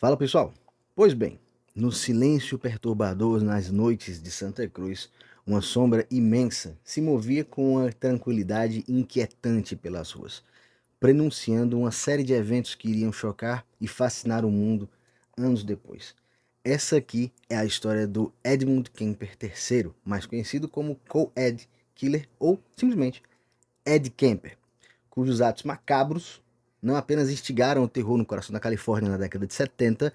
Fala pessoal, pois bem, no silêncio perturbador nas noites de Santa Cruz, uma sombra imensa se movia com uma tranquilidade inquietante pelas ruas, prenunciando uma série de eventos que iriam chocar e fascinar o mundo anos depois. Essa aqui é a história do Edmund Kemper III, mais conhecido como Co-Ed Killer ou simplesmente Ed Kemper, cujos atos macabros não apenas instigaram o terror no coração da Califórnia na década de 70,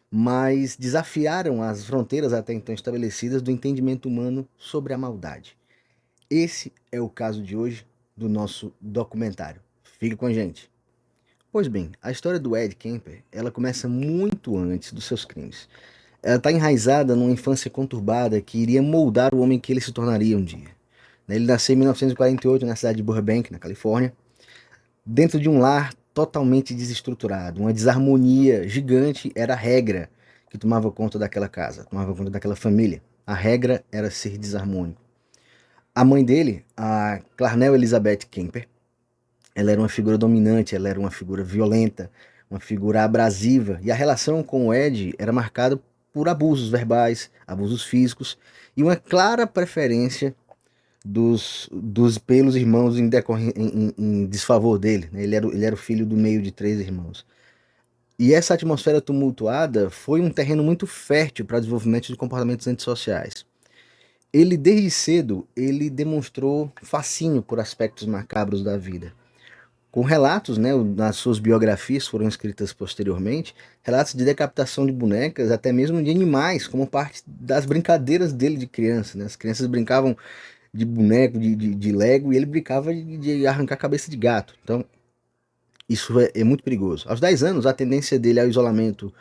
mas desafiaram as fronteiras até então estabelecidas do entendimento humano sobre a maldade. Esse é o caso de hoje do nosso documentário. Fique com a gente. Pois bem, a história do Ed Kemper, ela começa muito antes dos seus crimes. Ela está enraizada numa infância conturbada que iria moldar o homem que ele se tornaria um dia. Ele nasceu em 1948 na cidade de Burbank, na Califórnia, dentro de um lar totalmente desestruturado. Uma desarmonia gigante era a regra que tomava conta daquela casa, tomava conta daquela família. A regra era ser desarmônico. A mãe dele, a Clarnell Elizabeth Kemper, ela era uma figura dominante, ela era uma figura violenta, uma figura abrasiva, e a relação com o Ed era marcada por abusos verbais, abusos físicos e uma clara preferência dos pelos irmãos em desfavor dele. Né? Ele era o filho do meio de três irmãos. E essa atmosfera tumultuada foi um terreno muito fértil para o desenvolvimento de comportamentos antissociais. Ele, desde cedo, ele demonstrou fascínio por aspectos macabros da vida. Com relatos, né, nas suas biografias foram escritas posteriormente, relatos de decapitação de bonecas, até mesmo de animais, como parte das brincadeiras dele de criança. Né? As crianças brincavam de boneco, de Lego, e ele brincava de arrancar a cabeça de gato. Então, isso é muito perigoso. Aos 10 anos, a tendência dele ao isolamento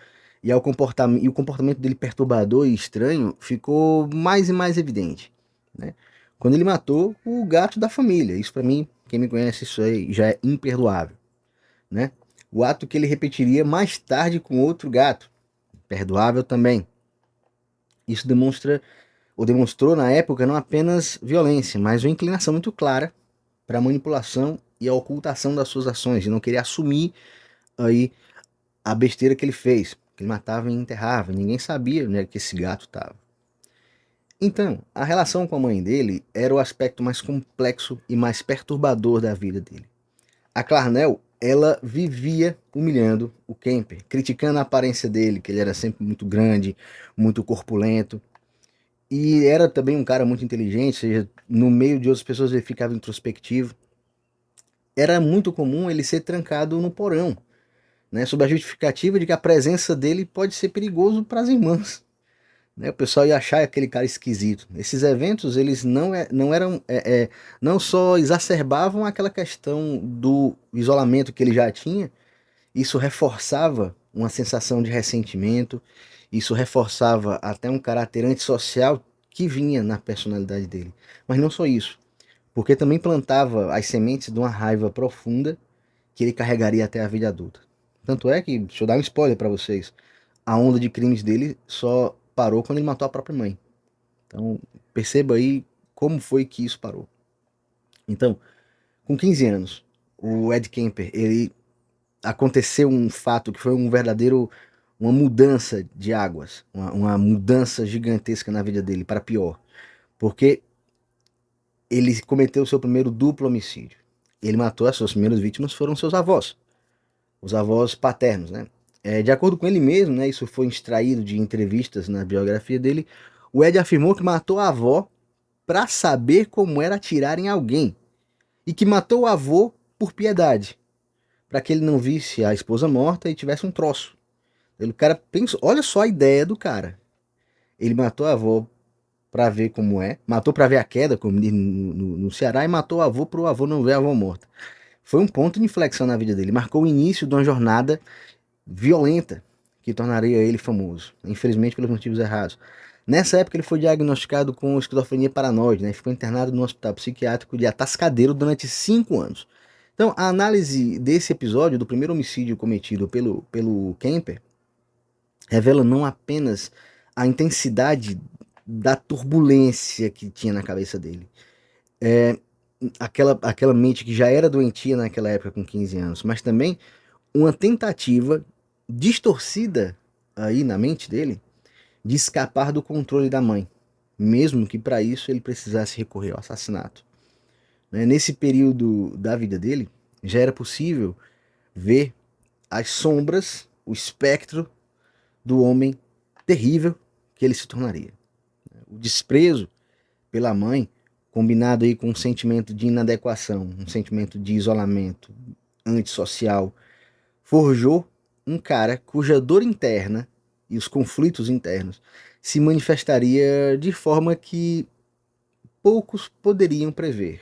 e o comportamento dele perturbador e estranho ficou mais e mais evidente. Né? Quando ele matou o gato da família. Isso, para mim, quem me conhece, isso aí já é imperdoável. Né? O ato que ele repetiria mais tarde com outro gato. Perdoável também. Isso demonstra ou demonstrou na época não apenas violência, mas uma inclinação muito clara para a manipulação e a ocultação das suas ações, de não querer assumir aí a besteira que ele fez, que ele matava e enterrava, ninguém sabia onde é que esse gato estava. Então, a relação com a mãe dele era o aspecto mais complexo e mais perturbador da vida dele. A Clarnell, ela vivia humilhando o Kemper, criticando a aparência dele, que ele era sempre muito grande, muito corpulento. E era também um cara muito inteligente, ou seja, no meio de outras pessoas ele ficava introspectivo. Era muito comum ele ser trancado no porão, né, sob a justificativa de que a presença dele pode ser perigoso para as irmãs. Né, o pessoal ia achar aquele cara esquisito. Esses eventos, eles não eram, não só exacerbavam aquela questão do isolamento que ele já tinha, isso reforçava uma sensação de ressentimento, isso reforçava até um caráter antissocial que vinha na personalidade dele. Mas não só isso, porque também plantava as sementes de uma raiva profunda que ele carregaria até a vida adulta. Tanto é que, deixa eu dar um spoiler para vocês, a onda de crimes dele só parou quando ele matou a própria mãe. Então, perceba aí como foi que isso parou. Então, com 15 anos, o Ed Kemper, ele aconteceu um fato que foi uma mudança de águas, uma mudança gigantesca na vida dele para pior, porque ele cometeu o seu primeiro duplo homicídio. Ele matou as suas primeiras vítimas foram seus avós, os avós paternos, né? De acordo com ele mesmo, né, isso foi extraído de entrevistas na biografia dele, o Ed afirmou que matou a avó para saber como era atirar em alguém e que matou o avô por piedade, para que ele não visse a esposa morta e tivesse um troço. O cara pensa, olha só a ideia do cara. Ele matou a avó pra ver como é, matou pra ver a queda, como diz no Ceará, e matou o avô pro avô não ver a avó morta. Foi um ponto de inflexão na vida dele. Marcou o início de uma jornada violenta que tornaria ele famoso. Infelizmente, pelos motivos errados. Nessa época, ele foi diagnosticado com esquizofrenia paranoide, né? Ficou internado no hospital psiquiátrico de Atascadeiro durante 5 anos. Então, a análise desse episódio, do primeiro homicídio cometido pelo Kemper, revela não apenas a intensidade da turbulência que tinha na cabeça dele. Aquela mente que já era doentia naquela época com 15 anos, mas também uma tentativa distorcida aí na mente dele de escapar do controle da mãe, mesmo que para isso ele precisasse recorrer ao assassinato. Nesse período da vida dele, já era possível ver as sombras, o espectro do homem terrível que ele se tornaria. O desprezo pela mãe, combinado aí com um sentimento de inadequação, um sentimento de isolamento antissocial, forjou um cara cuja dor interna e os conflitos internos se manifestaria de forma que poucos poderiam prever,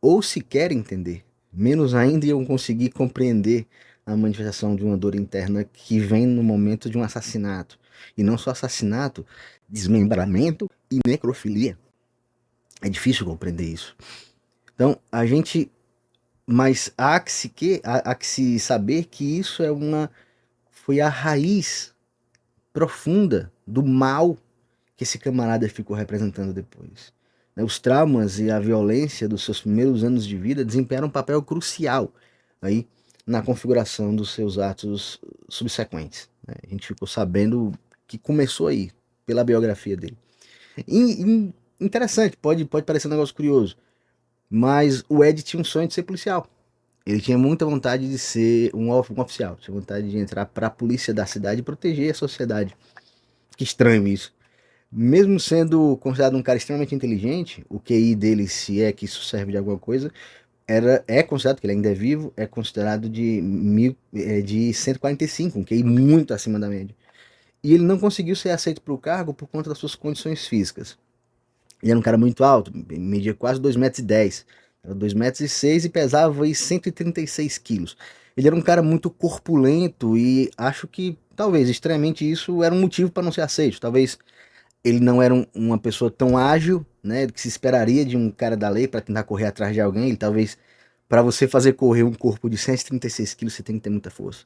ou sequer entender. Menos ainda iam conseguir compreender a manifestação de uma dor interna que vem no momento de um assassinato. E não só assassinato, desmembramento e necrofilia. É difícil compreender isso. Então, a gente. Mas há que se saber que isso foi a raiz profunda do mal que esse camarada ficou representando depois. Os traumas e a violência dos seus primeiros anos de vida desempenharam um papel crucial aí na configuração dos seus atos subsequentes. A gente ficou sabendo que começou aí, pela biografia dele. Interessante, pode parecer um negócio curioso, mas o Ed tinha um sonho de ser policial. Ele tinha muita vontade de ser um oficial, tinha vontade de entrar para a polícia da cidade e proteger a sociedade. Que estranho isso. Mesmo sendo considerado um cara extremamente inteligente, o QI dele, se é que isso serve de alguma coisa, é considerado, que ele ainda é vivo, é considerado de 145, um QI muito acima da média. E ele não conseguiu ser aceito para o cargo por conta das suas condições físicas. Ele era um cara muito alto, media quase 2,10 m, 2,06 m e pesava aí 136 quilos. Ele era um cara muito corpulento e acho que talvez estranhamente isso era um motivo para não ser aceito. Talvez ele não era uma pessoa tão ágil, né, que se esperaria de um cara da lei para tentar correr atrás de alguém. Ele talvez, para você fazer correr um corpo de 136 quilos, você tem que ter muita força.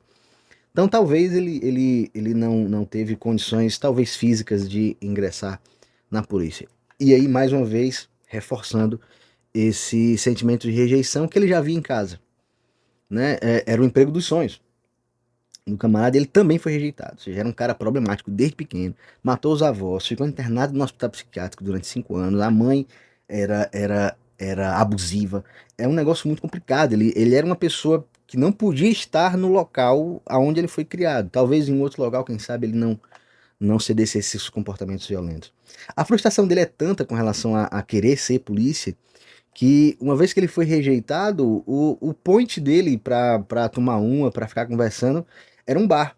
Então talvez ele não teve condições, talvez físicas, de ingressar na polícia. E aí, mais uma vez, reforçando esse sentimento de rejeição que ele já via em casa. Né? Era o emprego dos sonhos. O camarada, ele também foi rejeitado. Ou seja, era um cara problemático desde pequeno. Matou os avós, ficou internado no hospital psiquiátrico durante 5 anos. A mãe era abusiva. É um negócio muito complicado. Ele era uma pessoa que não podia estar no local aonde ele foi criado. Talvez em outro local, quem sabe, ele não cedesse a esses comportamentos violentos. A frustração dele é tanta com relação a querer ser polícia, que uma vez que ele foi rejeitado, o point dele pra tomar uma, pra ficar conversando, era um bar.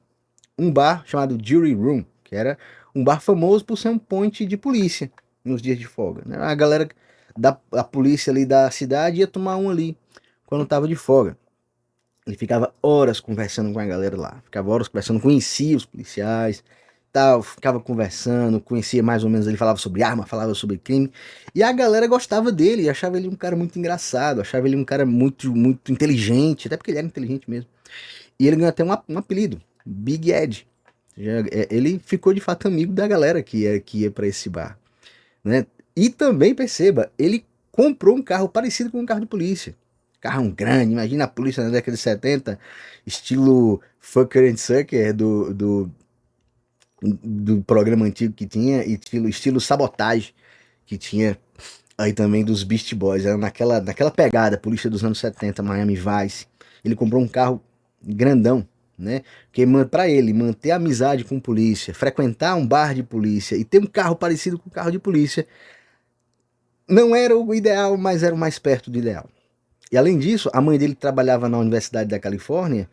Um bar chamado Jury Room, que era um bar famoso por ser um point de polícia nos dias de folga. Né? A galera da polícia ali da cidade ia tomar um ali quando tava de folga. Ele ficava horas conversando com a galera lá, ficava horas conversando, conhecia os policiais, tal, ficava conversando, conhecia mais ou menos, ele falava sobre arma, falava sobre crime, e a galera gostava dele, achava ele um cara muito engraçado, achava ele um cara muito inteligente, até porque ele era inteligente mesmo. E ele ganhou até um apelido, Big Ed. Ele ficou de fato amigo da galera que ia para esse bar, né? E também perceba, ele comprou um carro parecido com um carro de polícia. Carro grande, imagina a polícia na década de 70, estilo Fucker and Sucker do programa antigo que tinha, e estilo Sabotagem que tinha aí também dos Beast Boys. Era naquela pegada, polícia dos anos 70, Miami Vice. Ele comprou um carro grandão, né? Porque para ele manter amizade com polícia, frequentar um bar de polícia e ter um carro parecido com o carro de polícia, não era o ideal, mas era o mais perto do ideal. E além disso, a mãe dele trabalhava na Universidade da Califórnia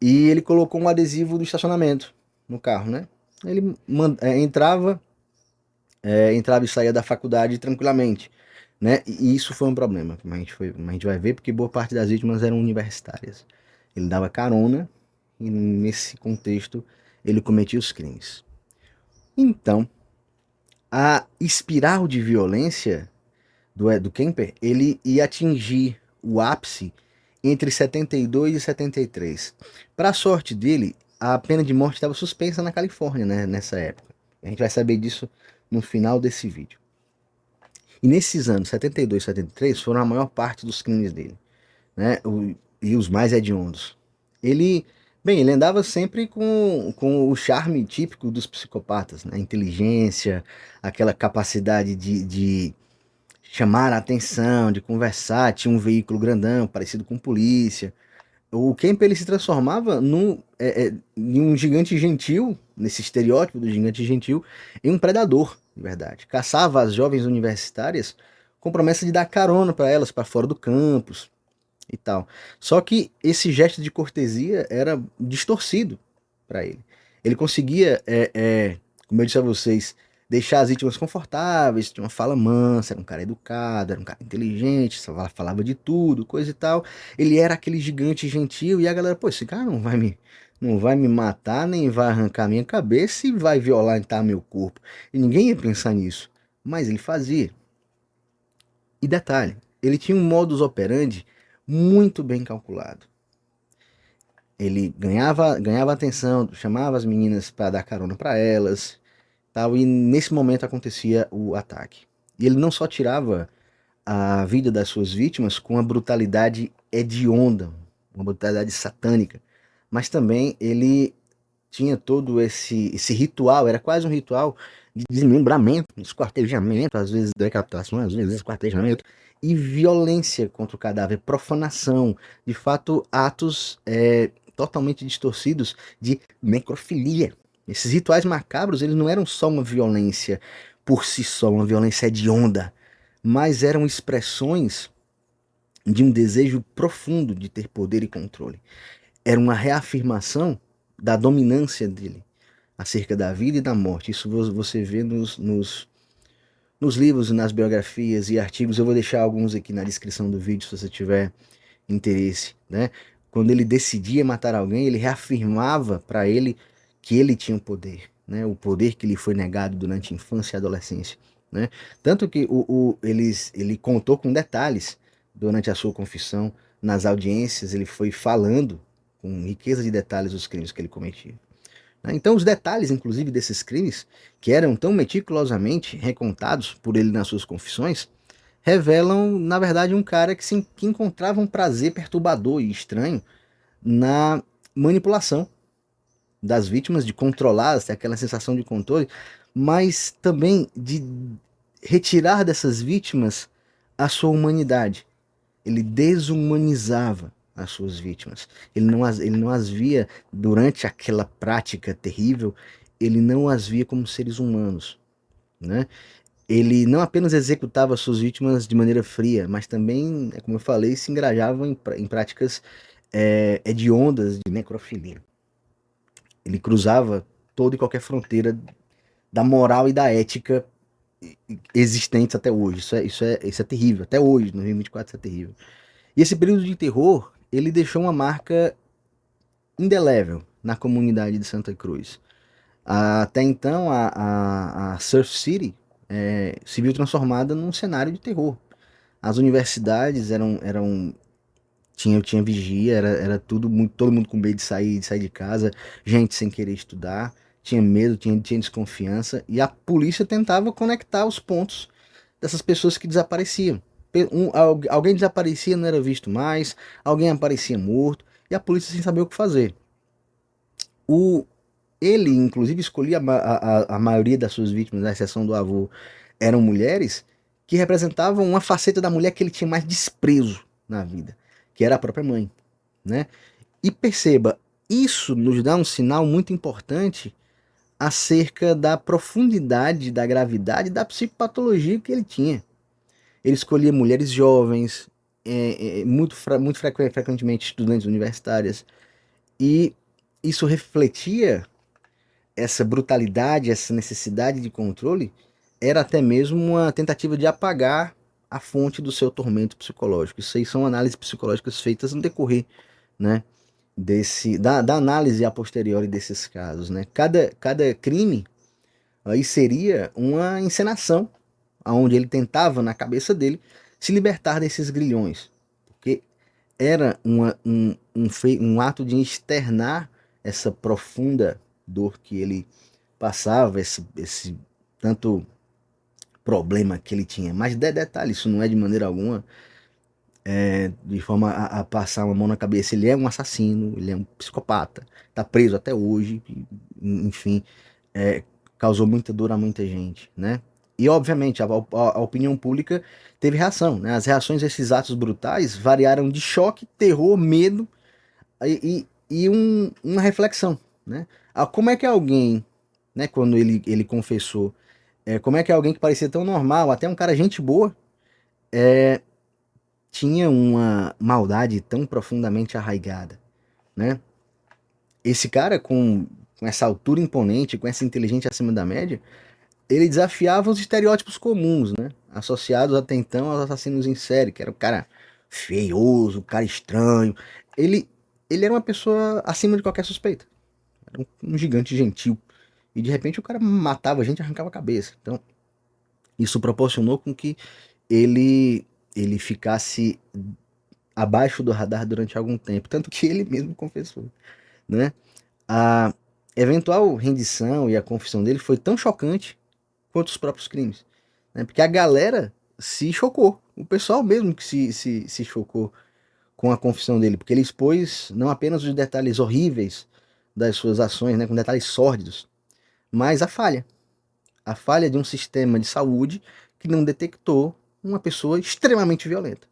e ele colocou um adesivo do estacionamento no carro, né? Ele entrava e saía da faculdade tranquilamente, né? E isso foi um problema, como a gente vai ver, porque boa parte das vítimas eram universitárias. Ele dava carona e nesse contexto ele cometia os crimes. Então, a espiral de violência do Kemper, ele ia atingir o ápice entre 72 e 73. Para a sorte dele, a pena de morte estava suspensa na Califórnia, né, nessa época. A gente vai saber disso no final desse vídeo. E nesses anos 72 e 73 foram a maior parte dos crimes dele, né, e os mais hediondos. Ele Bem, ele andava sempre com o charme típico dos psicopatas, né? Inteligência, aquela capacidade de chamar a atenção, de conversar, tinha um veículo grandão, parecido com polícia. O Kemp ele se transformava em um gigante gentil, nesse estereótipo do gigante gentil, em um predador, de verdade. Caçava as jovens universitárias com promessa de dar carona para elas para fora do campus e tal. Só que esse gesto de cortesia era distorcido para ele. Ele conseguia, como eu disse a vocês, deixar as vítimas confortáveis, tinha uma fala mansa, era um cara educado, era um cara inteligente, falava de tudo, coisa e tal. Ele era aquele gigante gentil e a galera, pô, esse cara não vai me matar, nem vai arrancar minha cabeça e vai violentar meu corpo. E ninguém ia pensar nisso. Mas ele fazia. E detalhe, ele tinha um modus operandi muito bem calculado. Ele ganhava atenção, chamava as meninas para dar carona para elas, tal, e nesse momento acontecia o ataque. E ele não só tirava a vida das suas vítimas com uma brutalidade hedionda, uma brutalidade satânica, mas também ele tinha todo esse ritual, era quase um ritual de desmembramento, esquartejamento, às vezes decapitação, às vezes esquartejamento, e violência contra o cadáver, profanação, de fato, atos totalmente distorcidos de necrofilia. Esses rituais macabros, eles não eram só uma violência por si só, uma violência hedionda, mas eram expressões de um desejo profundo de ter poder e controle. Era uma reafirmação da dominância dele acerca da vida e da morte. Isso você vê nos livros, nas biografias e artigos. Eu vou deixar alguns aqui na descrição do vídeo se você tiver interesse, né? Quando ele decidia matar alguém, ele reafirmava para ele que ele tinha o poder, né? O poder que lhe foi negado durante a infância e adolescência, né? Tanto que ele contou com detalhes durante a sua confissão, nas audiências, ele foi falando com riqueza de detalhes os crimes que ele cometia. Né? Então, os detalhes, inclusive, desses crimes, que eram tão meticulosamente recontados por ele nas suas confissões, revelam, na verdade, um cara que encontrava um prazer perturbador e estranho na manipulação das vítimas, de controlá-las, ter aquela sensação de controle, mas também de retirar dessas vítimas a sua humanidade. Ele desumanizava as suas vítimas. Ele não as via durante aquela prática terrível, ele não as via como seres humanos, né? Ele não apenas executava suas vítimas de maneira fria, mas também, como eu falei, se engrajava em práticas hediondas de necrofilia. Ele cruzava toda e qualquer fronteira da moral e da ética existentes até hoje. Isso é terrível. Até hoje, no 2024, isso é terrível. E esse período de terror, ele deixou uma marca indelével na comunidade de Santa Cruz. Até então, a Surf City se viu transformada num cenário de terror. As universidades tinha vigia, era tudo muito, todo mundo com medo de sair de casa, gente sem querer estudar, tinha medo, tinha desconfiança, e a polícia tentava conectar os pontos dessas pessoas que desapareciam. Alguém desaparecia, não era visto mais, alguém aparecia morto, e a polícia sem saber o que fazer. O, ele, inclusive, escolhia a maioria das suas vítimas, à exceção do avô, eram mulheres que representavam uma faceta da mulher que ele tinha mais desprezo na vida, que era a própria mãe, né? E perceba, isso nos dá um sinal muito importante acerca da profundidade, da gravidade da psicopatologia que ele tinha. Ele escolhia mulheres jovens, muito frequentemente estudantes universitárias, e isso refletia essa brutalidade, essa necessidade de controle, era até mesmo uma tentativa de apagar a fonte do seu tormento psicológico. Isso aí são análises psicológicas feitas no decorrer, né, da análise a posteriori desses casos, né? Cada crime aí seria uma encenação, onde ele tentava, na cabeça dele, se libertar desses grilhões, porque era um ato de externar essa profunda dor que ele passava, esse tanto problema que ele tinha. Mas detalhe, isso não é de maneira alguma de forma a passar uma mão na cabeça. Ele é um assassino, ele é um psicopata, tá preso até hoje, enfim, é, causou muita dor a muita gente, né? E obviamente a opinião pública teve reação, né? As reações a esses atos brutais variaram de choque, terror, medo uma reflexão, né? Como é que alguém, né, quando ele confessou, como é que alguém que parecia tão normal, até um cara gente boa, tinha uma maldade tão profundamente arraigada, né? Esse cara com essa altura imponente, com essa inteligência acima da média, ele desafiava os estereótipos comuns, né? Associados até então aos assassinos em série, que era o cara feioso, o cara estranho. Ele, ele era uma pessoa acima de qualquer suspeita. Era um gigante gentil. E de repente o cara matava a gente e arrancava a cabeça. Então, isso proporcionou com que ele ficasse abaixo do radar durante algum tempo, tanto que ele mesmo confessou, né? A eventual rendição e a confissão dele foi tão chocante quanto os próprios crimes, né? Porque a galera se chocou, o pessoal mesmo que se chocou com a confissão dele, porque ele expôs não apenas os detalhes horríveis das suas ações, né, com detalhes sórdidos, mas a falha de um sistema de saúde que não detectou uma pessoa extremamente violenta.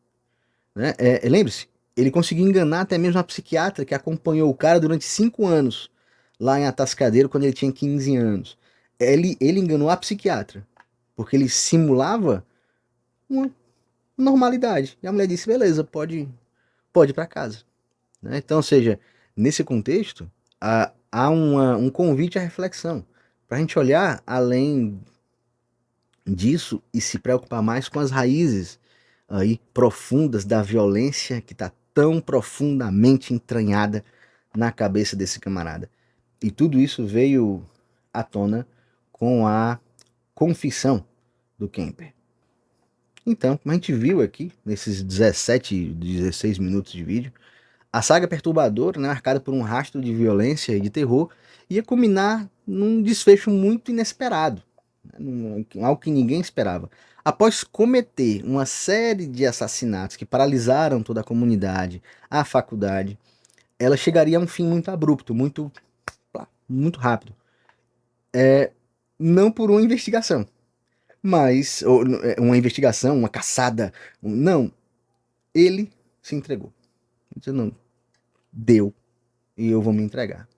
Né? Lembre-se, ele conseguiu enganar até mesmo a psiquiatra que acompanhou o cara durante 5 anos, lá em Atascadeiro, quando ele tinha 15 anos. Ele enganou a psiquiatra, porque ele simulava uma normalidade. E a mulher disse, beleza, pode ir para casa. Né? Então, ou seja, nesse contexto, há um convite à reflexão, para a gente olhar além disso e se preocupar mais com as raízes aí profundas da violência que está tão profundamente entranhada na cabeça desse camarada. E tudo isso veio à tona com a confissão do Kemper. Então, como a gente viu aqui, nesses 17, 16 minutos de vídeo, a saga perturbadora, né, marcada por um rastro de violência e de terror, ia culminar num desfecho muito inesperado, né, algo que ninguém esperava. Após cometer uma série de assassinatos que paralisaram toda a comunidade, a faculdade, ela chegaria a um fim muito abrupto, muito rápido. Não por uma investigação, mas uma investigação, uma caçada. Não, ele se entregou. Ele disse, não, deu e eu vou me entregar.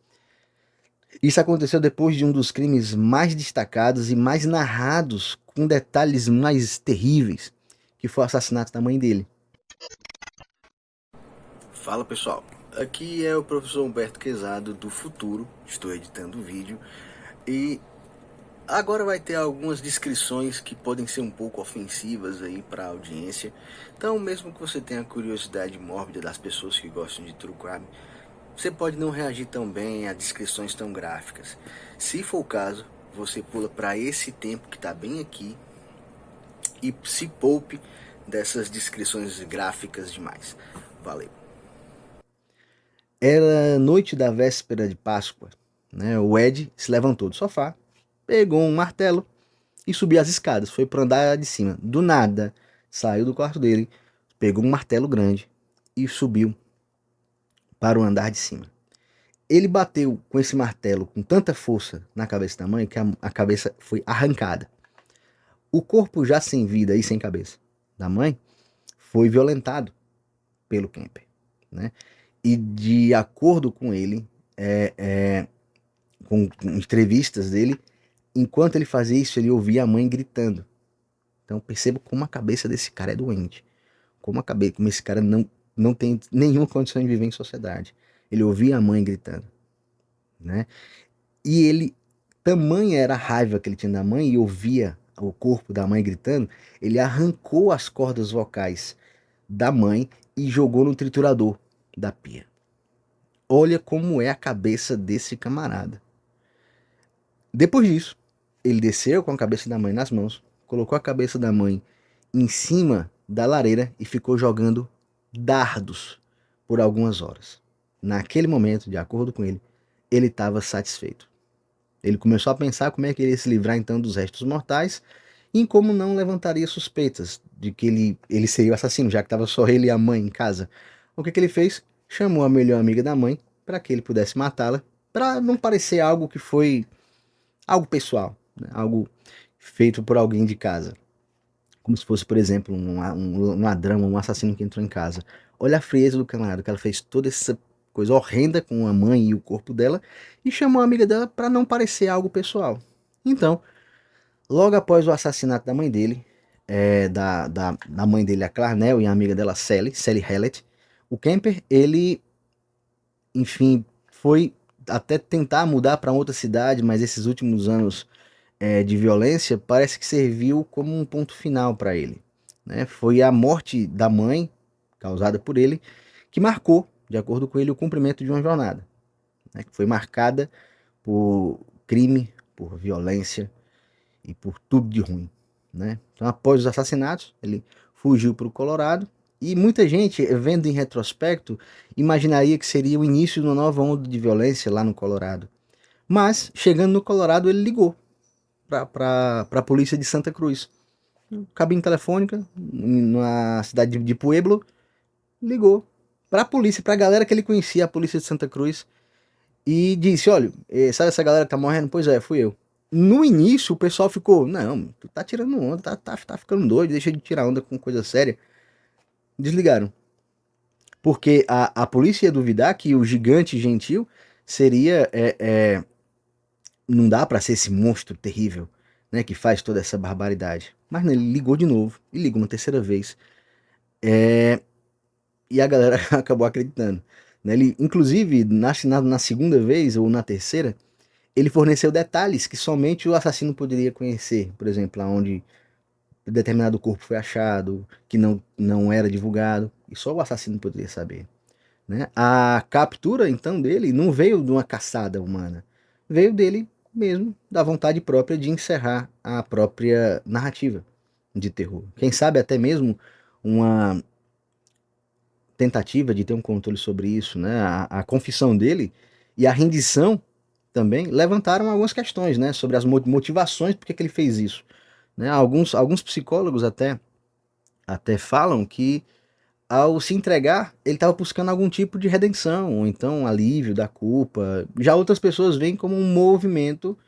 Isso aconteceu depois de um dos crimes mais destacados e mais narrados, com detalhes mais terríveis, que foi o assassinato da mãe dele. Fala pessoal, aqui é o professor Humberto Quezado do futuro, estou editando o vídeo e agora vai ter algumas descrições que podem ser um pouco ofensivas aí para a audiência, então mesmo que você tenha curiosidade mórbida das pessoas que gostam de true crime, você pode não reagir tão bem a descrições tão gráficas. Se for o caso, você pula para esse tempo que está bem aqui e se poupe dessas descrições gráficas demais. Valeu. Era noite da véspera de Páscoa, né? O Ed se levantou do sofá, pegou um martelo e subiu as escadas. Foi para andar de cima. Do nada, saiu do quarto dele, pegou um martelo grande e subiu para o andar de cima. Ele bateu com esse martelo com tanta força na cabeça da mãe que a cabeça foi arrancada. O corpo já sem vida e sem cabeça da mãe foi violentado pelo Kemper, né? E de acordo com ele, com entrevistas dele, enquanto ele fazia isso, ele ouvia a mãe gritando. Então perceba como a cabeça desse cara é doente, como esse cara não tem nenhuma condição de viver em sociedade. Ele ouvia a mãe gritando, né? E ele, tamanha era a raiva que ele tinha da mãe e ouvia o corpo da mãe gritando, ele arrancou as cordas vocais da mãe e jogou no triturador da pia. Olha como é a cabeça desse camarada. Depois disso, ele desceu com a cabeça da mãe nas mãos, colocou a cabeça da mãe em cima da lareira e ficou jogando dardos por algumas horas. Naquele momento, de acordo com ele estava satisfeito. Ele começou a pensar como é que ele ia se livrar então dos restos mortais e como não levantaria suspeitas de que ele seria o assassino, já que estava só ele e a mãe em casa. O que ele fez? Chamou a melhor amiga da mãe para que ele pudesse matá-la, para não parecer algo que foi algo pessoal, né? Algo feito por alguém de casa. Como se fosse, por exemplo, um ladrão, um assassino que entrou em casa. Olha a frieza do camarada, que ela fez toda essa coisa horrenda com a mãe e o corpo dela e chamou a amiga dela para não parecer algo pessoal. Então, logo após o assassinato da mãe dele, da mãe dele, a Clarnell, e a amiga dela, Sally Hallett, o Kemper, ele, enfim, foi até tentar mudar para outra cidade, mas esses últimos anos de violência parece que serviu como um ponto final para ele. Né? Foi a morte da mãe, causada por ele, que marcou, de acordo com ele, o cumprimento de uma jornada, né? Que foi marcada por crime, por violência e por tudo de ruim. Né? Então, após os assassinatos, ele fugiu para o Colorado. E muita gente, vendo em retrospecto, imaginaria que seria o início de uma nova onda de violência lá no Colorado. Mas, chegando no Colorado, ele ligou para a polícia de Santa Cruz. Cabine telefônica, na cidade de Pueblo, ligou para a polícia, para a galera que ele conhecia, a polícia de Santa Cruz, e disse: olha, sabe essa galera que tá morrendo? Pois é, fui eu. No início, o pessoal ficou: não, tu tá tirando onda, tá ficando doido, deixa de tirar onda com coisa séria. Desligaram. Porque a polícia ia duvidar que o gigante gentil seria. Não dá para ser esse monstro terrível, né, que faz toda essa barbaridade. Mas né, ele ligou de novo, e ligou uma terceira vez. E a galera acabou acreditando. Né? Ele, inclusive, na segunda vez, ou na terceira, ele forneceu detalhes que somente o assassino poderia conhecer. Por exemplo, aonde determinado corpo foi achado, que não era divulgado, e só o assassino poderia saber. Né? A captura, então, dele não veio de uma caçada humana, veio dele mesmo, da vontade própria de encerrar a própria narrativa de terror. Quem sabe até mesmo uma tentativa de ter um controle sobre isso, né? A confissão dele e a rendição também levantaram algumas questões, né? Sobre as motivações por que ele fez isso. Né? Alguns psicólogos até falam que ao se entregar, ele estava buscando algum tipo de redenção, ou então alívio da culpa. Já outras pessoas veem como um movimento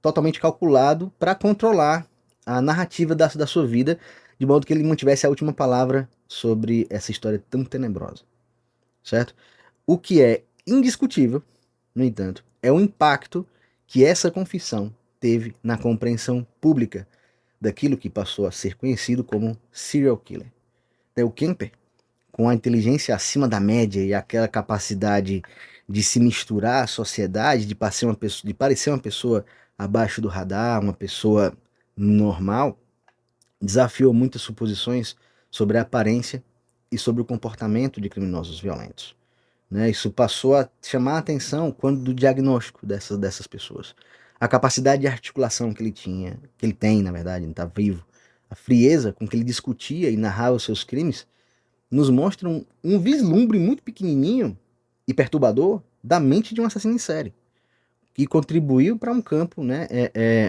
totalmente calculado para controlar a narrativa da sua vida, de modo que ele mantivesse a última palavra sobre essa história tão tenebrosa, certo? O que é indiscutível, no entanto, é o impacto que essa confissão teve na compreensão pública daquilo que passou a ser conhecido como serial killer. O Kemper, com a inteligência acima da média e aquela capacidade de se misturar à sociedade, de parecer uma pessoa abaixo do radar, uma pessoa normal, desafiou muitas suposições sobre a aparência e sobre o comportamento de criminosos violentos. Né? Isso passou a chamar a atenção quando do diagnóstico dessas pessoas. A capacidade de articulação que ele tinha, que ele tem, na verdade, ele está vivo, a frieza com que ele discutia e narrava os seus crimes, nos mostram um vislumbre muito pequenininho e perturbador da mente de um assassino em série, que contribuiu para um campo, né,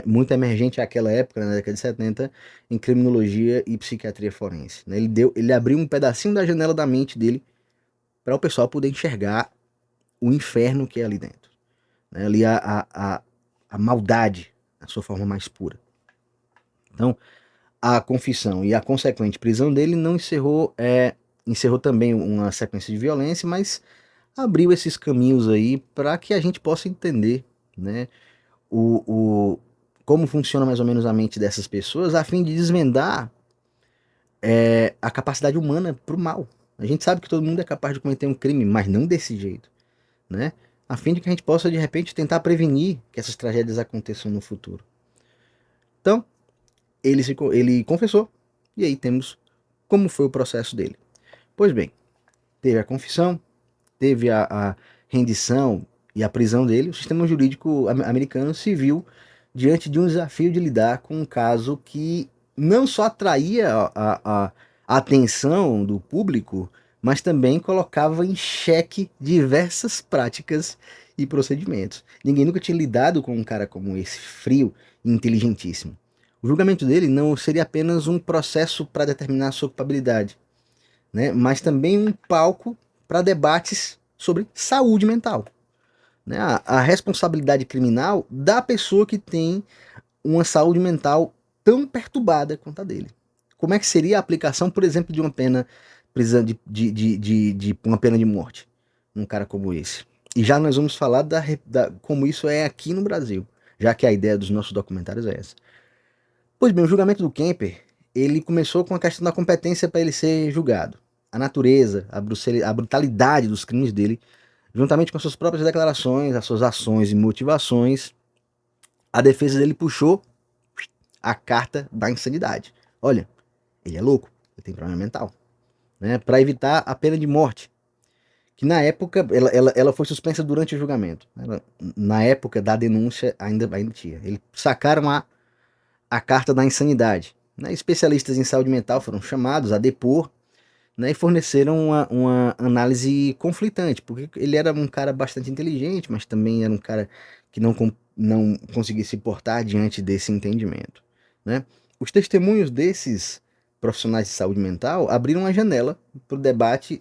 muito emergente àquela época, na década de 70, em criminologia e psiquiatria forense. Né? Ele abriu um pedacinho da janela da mente dele para o pessoal poder enxergar o inferno que é ali dentro. Né? Ali a maldade, na sua forma mais pura. Então, a confissão e a consequente prisão dele não encerrou também uma sequência de violência, mas abriu esses caminhos aí para que a gente possa entender, né, como funciona mais ou menos a mente dessas pessoas, a fim de desvendar a capacidade humana para o mal. A gente sabe que todo mundo é capaz de cometer um crime, mas não desse jeito, né? A fim de que a gente possa, de repente, tentar prevenir que essas tragédias aconteçam no futuro. Então, ele confessou, e aí temos como foi o processo dele. Pois bem, teve a confissão, teve a rendição e a prisão dele. O sistema jurídico americano se viu diante de um desafio de lidar com um caso que não só atraía a atenção do público, mas também colocava em xeque diversas práticas e procedimentos. Ninguém nunca tinha lidado com um cara como esse, frio e inteligentíssimo. O julgamento dele não seria apenas um processo para determinar a sua culpabilidade, né, mas também um palco para debates sobre saúde mental, né, a responsabilidade criminal da pessoa que tem uma saúde mental tão perturbada quanto a dele. Como é que seria a aplicação, por exemplo, de uma pena prisão de uma pena de morte num cara como esse? E já nós vamos falar como isso é aqui no Brasil, já que a ideia dos nossos documentários é essa. Pois bem, o julgamento do Kemper, ele começou com a questão da competência para ele ser julgado. A natureza, a brutalidade dos crimes dele, juntamente com suas próprias declarações, as suas ações e motivações, a defesa dele puxou a carta da insanidade. Olha, ele é louco, ele tem problema mental, né? Para evitar a pena de morte, que na época ela foi suspensa durante o julgamento. Na época da denúncia ainda tinha. Eles sacaram a carta da insanidade. Né? Especialistas em saúde mental foram chamados a depor, né, e forneceram uma análise conflitante, porque ele era um cara bastante inteligente, mas também era um cara que não conseguia se portar diante desse entendimento. Né? Os testemunhos desses profissionais de saúde mental abriram uma janela para o debate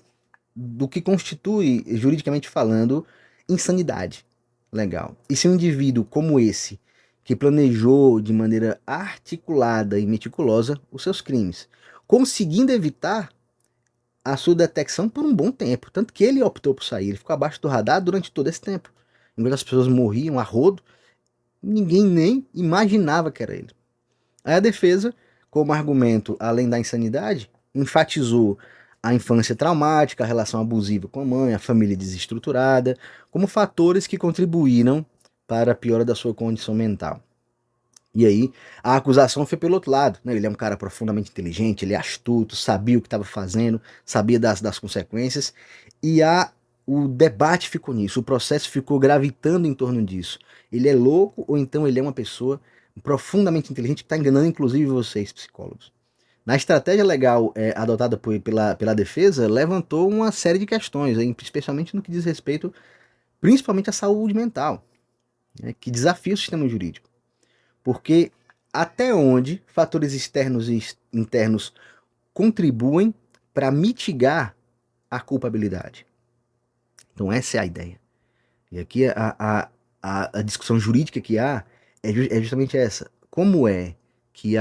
do que constitui, juridicamente falando, insanidade. Legal. E se um indivíduo como esse, que planejou de maneira articulada e meticulosa os seus crimes, conseguindo evitar a sua detecção por um bom tempo. Tanto que ele optou por sair, ele ficou abaixo do radar durante todo esse tempo. Enquanto as pessoas morriam a rodo, ninguém nem imaginava que era ele. Aí a defesa, como argumento, além da insanidade, enfatizou a infância traumática, a relação abusiva com a mãe, a família desestruturada, como fatores que contribuíram para a piora da sua condição mental. E aí, a acusação foi pelo outro lado, né? Ele é um cara profundamente inteligente, ele é astuto, sabia o que estava fazendo, sabia das consequências, e o debate ficou nisso, o processo ficou gravitando em torno disso. Ele é louco ou então ele é uma pessoa profundamente inteligente que está enganando inclusive vocês, psicólogos. Na estratégia legal adotada pela defesa, levantou uma série de questões, especialmente no que diz respeito principalmente à saúde mental, né, que desafia o sistema jurídico. Porque até onde fatores externos e internos contribuem para mitigar a culpabilidade? Então essa é a ideia. E aqui a discussão jurídica que há é justamente essa. Como é que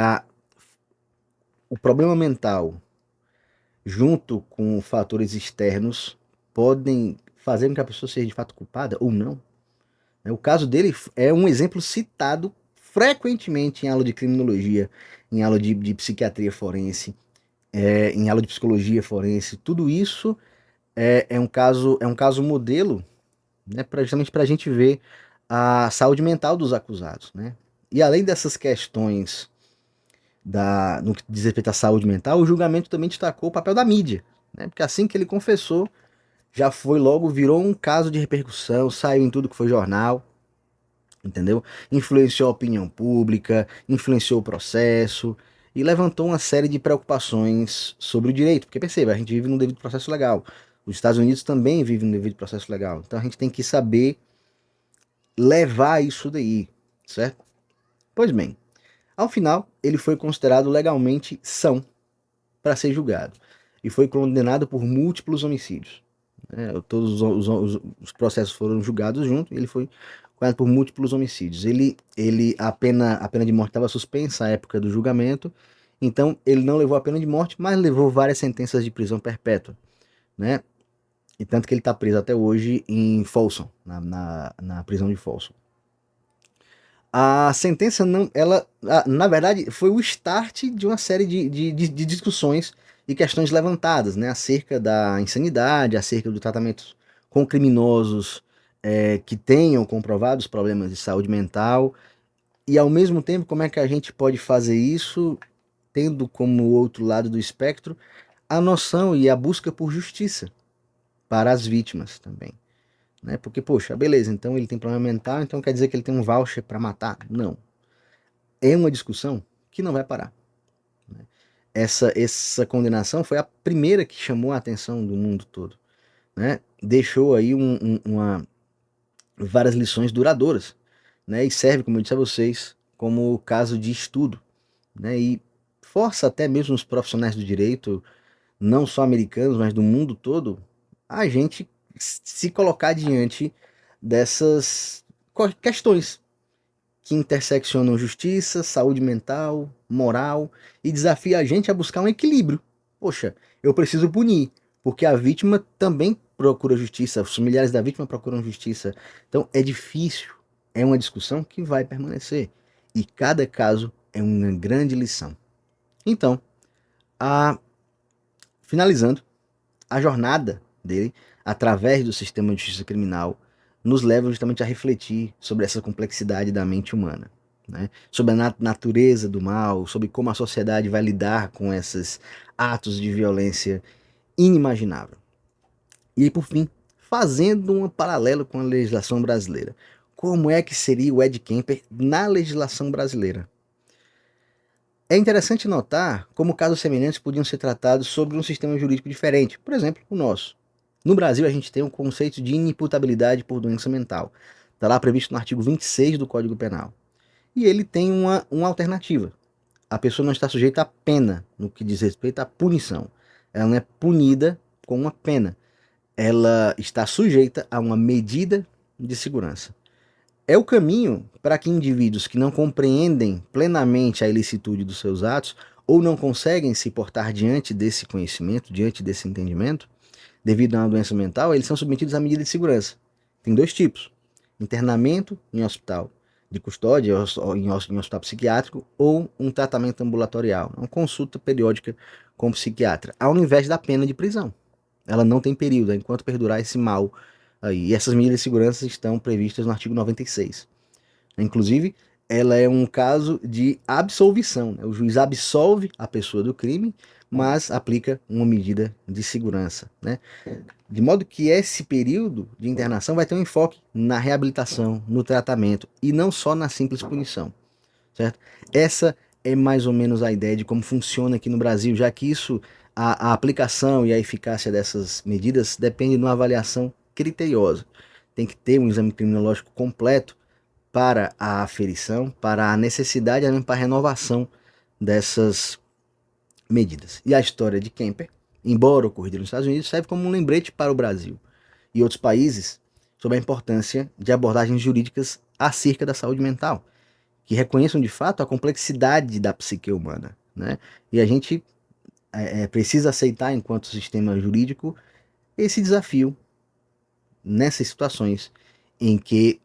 o problema mental, junto com fatores externos, podem fazer com que a pessoa seja de fato culpada ou não? O caso dele é um exemplo citado frequentemente em aula de criminologia, em aula de psiquiatria forense, em aula de psicologia forense. Tudo isso é um caso modelo, né, justamente para a gente ver a saúde mental dos acusados. Né? E além dessas questões no que diz respeito à saúde mental, o julgamento também destacou o papel da mídia. Né? Porque assim que ele confessou, já foi logo, virou um caso de repercussão, saiu em tudo que foi jornal, entendeu? Influenciou a opinião pública, influenciou o processo e levantou uma série de preocupações sobre o direito, porque perceba, a gente vive num devido processo legal. Os Estados Unidos também vivem num devido processo legal. Então a gente tem que saber levar isso daí, certo? Pois bem, ao final ele foi considerado legalmente são para ser julgado e foi condenado por múltiplos homicídios. Todos os processos foram julgados juntos, ele foi condenado por múltiplos homicídios. A pena de morte estava suspensa à época do julgamento, então ele não levou a pena de morte, mas levou várias sentenças de prisão perpétua, né? E tanto que ele está preso até hoje em Folsom, na prisão de Folsom. A sentença não, ela, na verdade, foi o start de uma série de discussões e questões levantadas, né, acerca da insanidade, acerca do tratamento com criminosos que tenham comprovados problemas de saúde mental, e ao mesmo tempo como é que a gente pode fazer isso tendo como outro lado do espectro a noção e a busca por justiça para as vítimas também. Né? Porque, poxa, beleza, então ele tem problema mental, então quer dizer que ele tem um voucher para matar? Não. É uma discussão que não vai parar. Né? Essa condenação foi a primeira que chamou a atenção do mundo todo. Né? Deixou aí várias lições duradouras. Né? E serve, como eu disse a vocês, como caso de estudo. né? E força até mesmo os profissionais do direito, não só americanos, mas do mundo todo, a gente se colocar diante dessas questões que interseccionam justiça, saúde mental, moral e desafia a gente a buscar um equilíbrio. Poxa, eu preciso punir, porque a vítima também procura justiça, os familiares da vítima procuram justiça. Então é difícil, é uma discussão que vai permanecer e cada caso é uma grande lição. Então, a, finalizando, a jornada dele através do sistema de justiça criminal nos leva justamente a refletir sobre essa complexidade da mente humana, né? Sobre a natureza do mal, sobre como a sociedade vai lidar com esses atos de violência inimaginável. E por fim, fazendo um paralelo com a legislação brasileira, como é que seria o Ed Kemper na legislação brasileira? É interessante notar como casos semelhantes podiam ser tratados sobre um sistema jurídico diferente, por exemplo, o nosso. No Brasil, a gente tem o conceito de inimputabilidade por doença mental. Está lá previsto no artigo 26 do Código Penal. E ele tem uma alternativa. A pessoa não está sujeita à pena no que diz respeito à punição. Ela não é punida com uma pena. Ela está sujeita a uma medida de segurança. É o caminho para que indivíduos que não compreendem plenamente a ilicitude dos seus atos ou não conseguem se portar diante desse conhecimento, diante desse entendimento, devido a uma doença mental, eles são submetidos à medida de segurança. Tem dois tipos: internamento em hospital de custódia, em hospital psiquiátrico, ou um tratamento ambulatorial, uma consulta periódica com o psiquiatra, ao invés da pena de prisão. Ela não tem período, enquanto perdurar esse mal aí. E essas medidas de segurança estão previstas no artigo 96. Inclusive, ela é um caso de absolvição, né? O juiz absolve a pessoa do crime, mas aplica uma medida de segurança, né? De modo que esse período de internação vai ter um enfoque na reabilitação, no tratamento e não só na simples punição, certo? Essa é mais ou menos a ideia de como funciona aqui no Brasil, já que isso, a aplicação e a eficácia dessas medidas depende de uma avaliação criteriosa. Tem que ter um exame criminológico completo para a aferição, para a necessidade e para a renovação dessas medidas. E a história de Kemper, embora ocorrida nos Estados Unidos, serve como um lembrete para o Brasil e outros países sobre a importância de abordagens jurídicas acerca da saúde mental, que reconheçam de fato a complexidade da psique humana, né? E a gente precisa aceitar, enquanto sistema jurídico, esse desafio nessas situações em que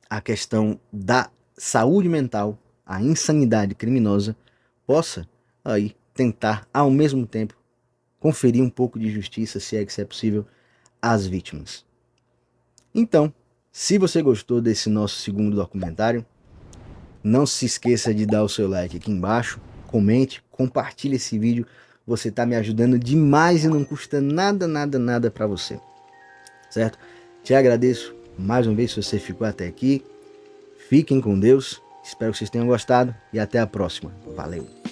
a questão da saúde mental, a insanidade criminosa, possa aí tentar, ao mesmo tempo, conferir um pouco de justiça, se é que isso é possível, às vítimas. Então, se você gostou desse nosso segundo documentário, não se esqueça de dar o seu like aqui embaixo, comente, compartilhe esse vídeo. Você está me ajudando demais e não custa nada, nada, nada para você, certo? Te agradeço mais uma vez se você ficou até aqui. Fiquem com Deus, espero que vocês tenham gostado e até a próxima. Valeu!